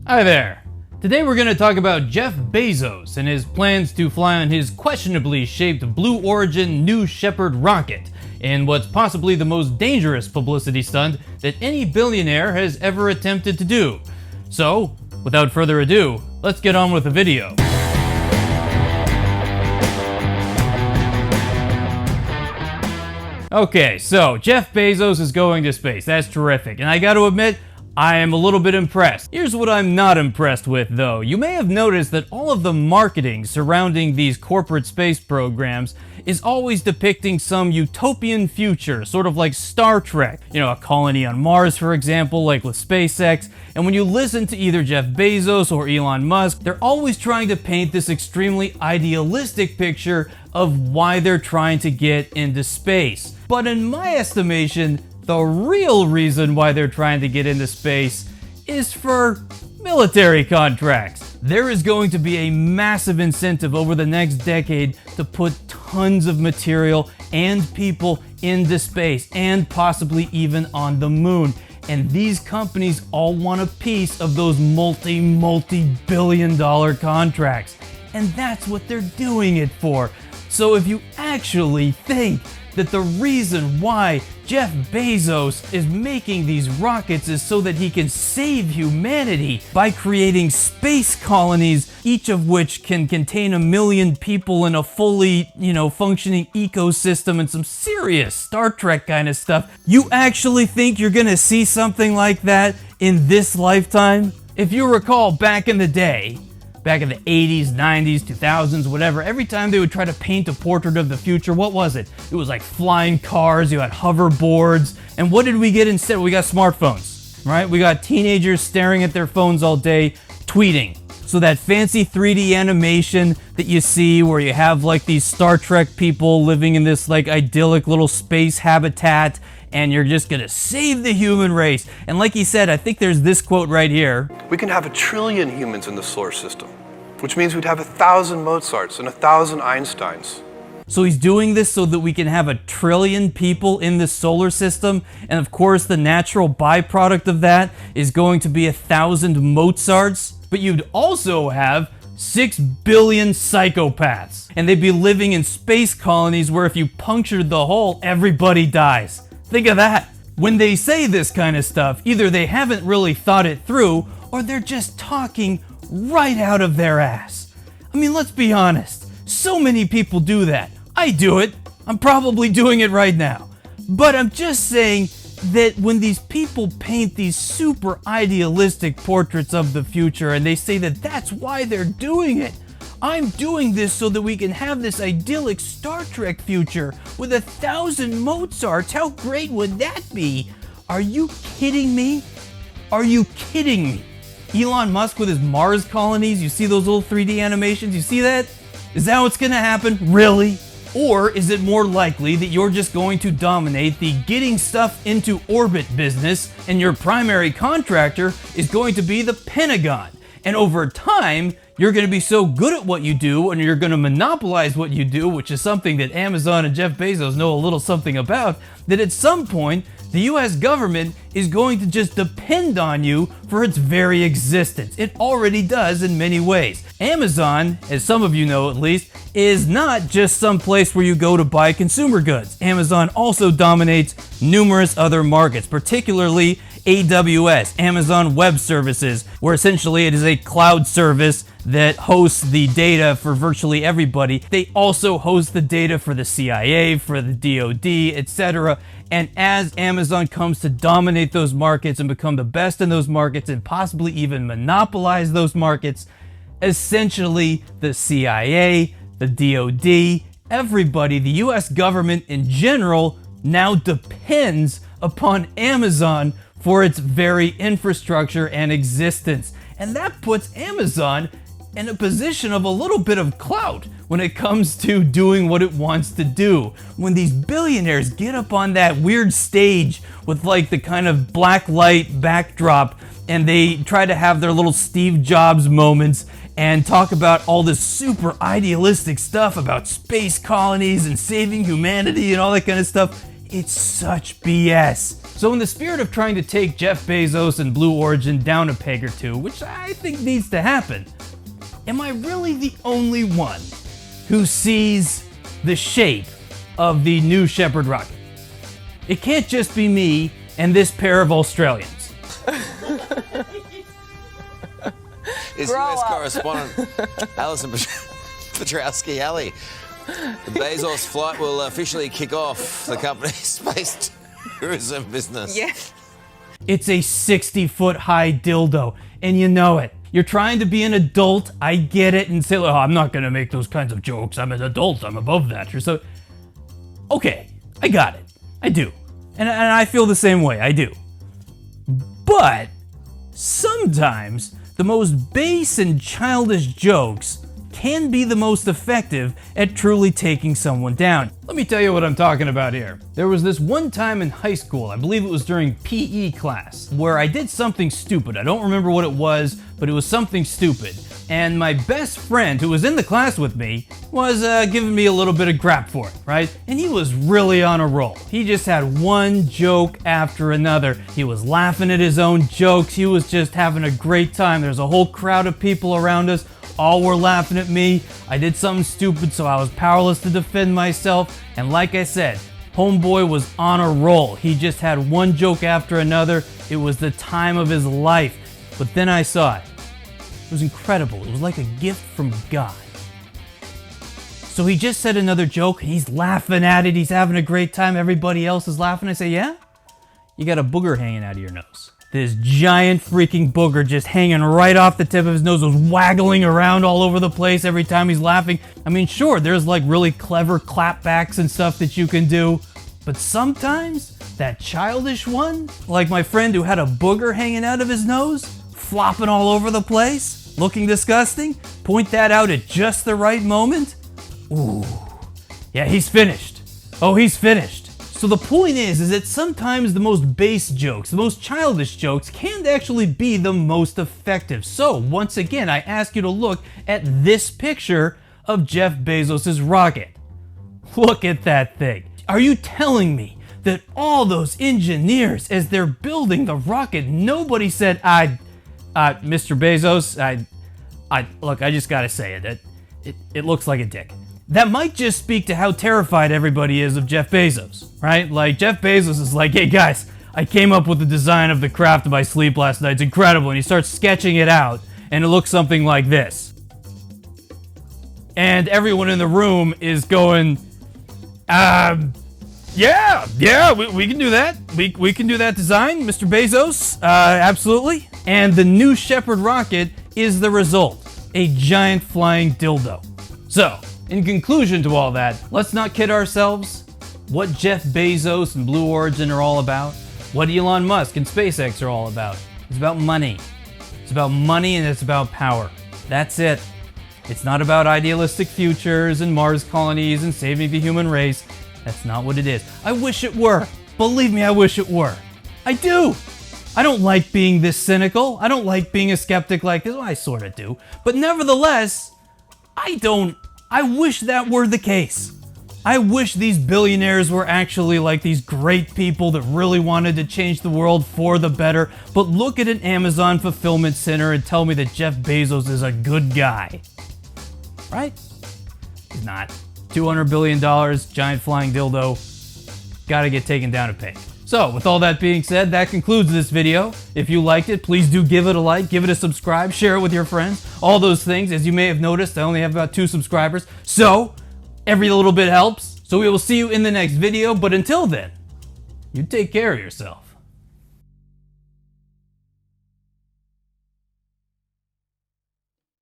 Hi there. Today we're going to talk about Jeff Bezos and his plans to fly on his questionably shaped Blue Origin new Shepard rocket in what's possibly the most dangerous publicity stunt that any billionaire has ever attempted to do. So, without further ado, let's get on with the video. Okay, so Jeff Bezos is going to space. That's terrific. And I gotta admit, I am a little bit impressed. Here's what I'm not impressed with, though. You may have noticed that all of the marketing surrounding these corporate space programs is always depicting some utopian future, sort of like Star Trek. You know, a colony on Mars, for example, like with SpaceX. And when you listen to either Jeff Bezos or Elon Musk, they're always trying to paint this extremely idealistic picture of why they're trying to get into space. But in my estimation, the real reason why they're trying to get into space is for military contracts. There is going to be a massive incentive over the next decade to put tons of material and people into space and possibly even on the moon. And these companies all want a piece of those multi-billion dollar contracts. And that's what they're doing it for. So if you actually think that the reason why Jeff Bezos is making these rockets is so that he can save humanity by creating space colonies, each of which can contain 1 million people in a fully, functioning ecosystem and some serious Star Trek kind of stuff. You actually think you're gonna see something like that in this lifetime? If you recall back in the day, back in the 80s, 90s, 2000s, whatever, every time they would try to paint a portrait of the future, what was it? It was like flying cars, you had hoverboards, and what did we get instead? We got smartphones, right? We got teenagers staring at their phones all day, tweeting. So that fancy 3D animation that you see where you have like these Star Trek people living in this like idyllic little space habitat, and you're just gonna save the human race. And like he said, I think there's this quote right here. We can have 1 trillion humans in the solar system, which means we'd have 1,000 Mozarts and 1,000 Einsteins. So he's doing this so that we can have 1 trillion people in this solar system. And of course, the natural byproduct of that is going to be 1,000 Mozarts. But you'd also have 6 billion psychopaths. And they'd be living in space colonies where if you punctured the hole, everybody dies. Think of that. When they say this kind of stuff, either they haven't really thought it through, or they're just talking right out of their ass. I mean, let's be honest. So many people do that. I do it. I'm probably doing it right now. But I'm just saying that when these people paint these super idealistic portraits of the future and they say that that's why they're doing it, I'm doing this so that we can have this idyllic Star Trek future with 1,000 Mozarts. How great would that be? Are you kidding me? Are you kidding me? Elon Musk with his Mars colonies, you see those little 3D animations? You see that? Is that what's gonna happen? Really? Or is it more likely that you're just going to dominate the getting stuff into orbit business and your primary contractor is going to be the Pentagon? And over time, you're going to be so good at what you do and you're going to monopolize what you do, which is something that Amazon and Jeff Bezos know a little something about, that at some point, the US government is going to just depend on you for its very existence. It already does in many ways. Amazon, as some of you know at least, is not just some place where you go to buy consumer goods. Amazon also dominates numerous other markets, particularly AWS, Amazon Web Services, where essentially it is a cloud service that hosts the data for virtually everybody. They also host the data for the CIA, for the DoD, etc. And as Amazon comes to dominate those markets and become the best in those markets and possibly even monopolize those markets, essentially the CIA, the DoD, everybody, the US government in general, now depends upon Amazon for its very infrastructure and existence. And that puts Amazon in a position of a little bit of clout when it comes to doing what it wants to do. When these billionaires get up on that weird stage with like the kind of black light backdrop and they try to have their little Steve Jobs moments and talk about all this super idealistic stuff about space colonies and saving humanity and all that kind of stuff, It's such BS. So in the spirit of trying to take Jeff Bezos and Blue Origin down a peg or two, which I think needs to happen, am I really the only one who sees the shape of the new Shepard rocket? It can't just be me and this pair of Australians. Is US correspondent Alison Petrowski-Alley. The Bezos flight will officially kick off the company's space tourism business. Yeah. It's a 60-foot high dildo, and you know it. You're trying to be an adult, I get it, and say, oh, I'm not gonna make those kinds of jokes. I'm an adult, I'm above that. You're so... Okay, I got it. I do. And I feel the same way, I do. But sometimes the most base and childish jokes can be the most effective at truly taking someone down. Let me tell you what I'm talking about here. There was this one time in high school, I believe it was during PE class, where I did something stupid. I don't remember what it was, but it was something stupid. And my best friend, who was in the class with me, was giving me a little bit of crap for it, right? And he was really on a roll. He just had one joke after another. He was laughing at his own jokes. He was just having a great time. There's a whole crowd of people around us. All were laughing at me. I did something stupid, so I was powerless to defend myself. And like I said, homeboy was on a roll. He just had one joke after another. It was the time of his life. But then I saw it. It was incredible. It was like a gift from God. So he just said another joke. He's laughing at it. He's having a great time. Everybody else is laughing. I say, yeah? You got a booger hanging out of your nose. This giant freaking booger just hanging right off the tip of his nose, was waggling around all over the place every time he's laughing. I mean, sure, there's like really clever clapbacks and stuff that you can do, but sometimes that childish one, like my friend who had a booger hanging out of his nose, flopping all over the place, looking disgusting, point that out at just the right moment. Ooh, yeah, he's finished. Oh, he's finished. So the point is that sometimes the most base jokes, the most childish jokes, can actually be the most effective. So once again, I ask you to look at this picture of Jeff Bezos' rocket. Look at that thing. Are you telling me that all those engineers, as they're building the rocket, nobody said, Mr. Bezos, look, I just gotta say it looks like a dick. That might just speak to how terrified everybody is of Jeff Bezos, right? Like, Jeff Bezos is like, hey guys, I came up with the design of the craft in my sleep last night. It's incredible. And he starts sketching it out, and it looks something like this. And everyone in the room is going, yeah, we can do that. We can do that design, Mr. Bezos, absolutely. And the new Shepard rocket is the result, a giant flying dildo. So, in conclusion to all that, let's not kid ourselves. What Jeff Bezos and Blue Origin are all about, what Elon Musk and SpaceX are all about, it's about money. It's about money and it's about power. That's it. It's not about idealistic futures and Mars colonies and saving the human race. That's not what it is. I wish it were. Believe me, I wish it were. I do. I don't like being this cynical. I don't like being a skeptic like this. Well, I sort of do. But nevertheless, I wish that were the case. I wish these billionaires were actually like these great people that really wanted to change the world for the better. But look at an Amazon fulfillment center and tell me that Jeff Bezos is a good guy. Right? He's not. $200 billion, giant flying dildo. Gotta get taken down a peg. So, with all that being said, that concludes this video. If you liked it, please do give it a like, give it a subscribe, share it with your friends, all those things. As you may have noticed, I only have about 2 subscribers, so every little bit helps. So we will see you in the next video, but until then, you take care of yourself.